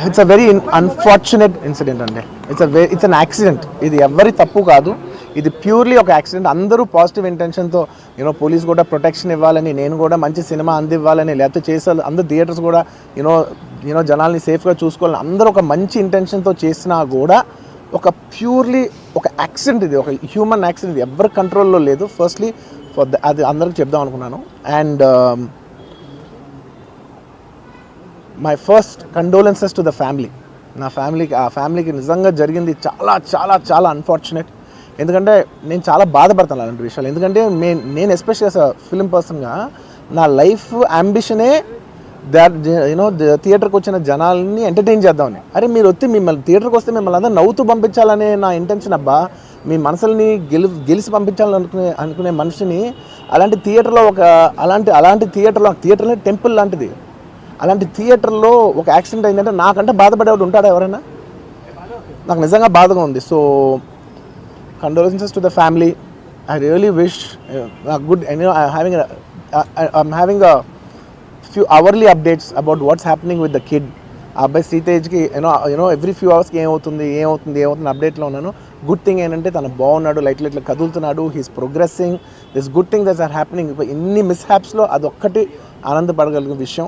It's a very unfortunate incident అండి. It's an accident. ఇది ఎవరి తప్పు కాదు, ఇది ప్యూర్లీ ఒక యాక్సిడెంట్. అందరూ పాజిటివ్ ఇంటెన్షన్తో పోలీస్ కూడా ప్రొటెక్షన్ ఇవ్వాలని, నేను కూడా మంచి సినిమా అందివ్వాలని, లేకపోతే చేసారు అందరు థియేటర్స్ కూడా జనాల్ని సేఫ్గా చూసుకోవాలని అందరూ ఒక మంచి ఇంటెన్షన్తో చేసినా కూడా ఒక ప్యూర్లీ ఒక యాక్సిడెంట్, ఇది ఒక హ్యూమన్ యాక్సిడెంట్, ఎవరి కంట్రోల్లో లేదు. ఫస్ట్లీ అది అందరికి చెప్దాం అనుకున్నాను. And my first condolences to the family. నా ఫ్యామిలీకి నిజంగా జరిగింది చాలా చాలా చాలా అన్ఫార్చునేట్. ఎందుకంటే నేను చాలా బాధపడతాను అలాంటి విషయాలు. ఎందుకంటే నేను ఎస్పెషల్లీ యాజ్ అ ఫిల్మ్ పర్సన్గా నా లైఫ్ అంబిషనే థియేటర్కి వచ్చిన జనాల్ని ఎంటర్టైన్ చేద్దామని. అరే మీరు మిమ్మల్ని థియేటర్కి వస్తే మిమ్మల్ని అందరూ నవ్వుతూ పంపించాలనే నా ఇంటెన్షన్. అబ్బా, మీ మనసుల్ని గెలిచి పంపించాలని అనుకునే మనిషిని అలాంటి థియేటర్లో అలాంటి థియేటర్లో టెంపుల్ లాంటిది, అలాంటి థియేటర్లో ఒక యాక్సిడెంట్ అయిందంటే నాకంటే బాధపడేవాడు ఉంటాడా ఎవరైనా? నాకు నిజంగా బాధగా ఉంది. So condolences to the family. I really wish good. I'm having a few hourly updates about what's happening with the kid. ఆ అబ్బాయి శ్రీతేజ్కి ఎవ్రీ ఫ్యూ అవర్స్కి ఏమవుతుంది అప్డేట్లో ఉన్నాను. గుడ్ థింగ్ ఏంటంటే తను బాగున్నాడు, లైట్లా కదులుతున్నాడు, he's progressing. This good thing that's are happening. ఇన్ని మిస్ హ్యాప్స్లో అదొక్కటి ఆనందపడగలిగిన విషయం.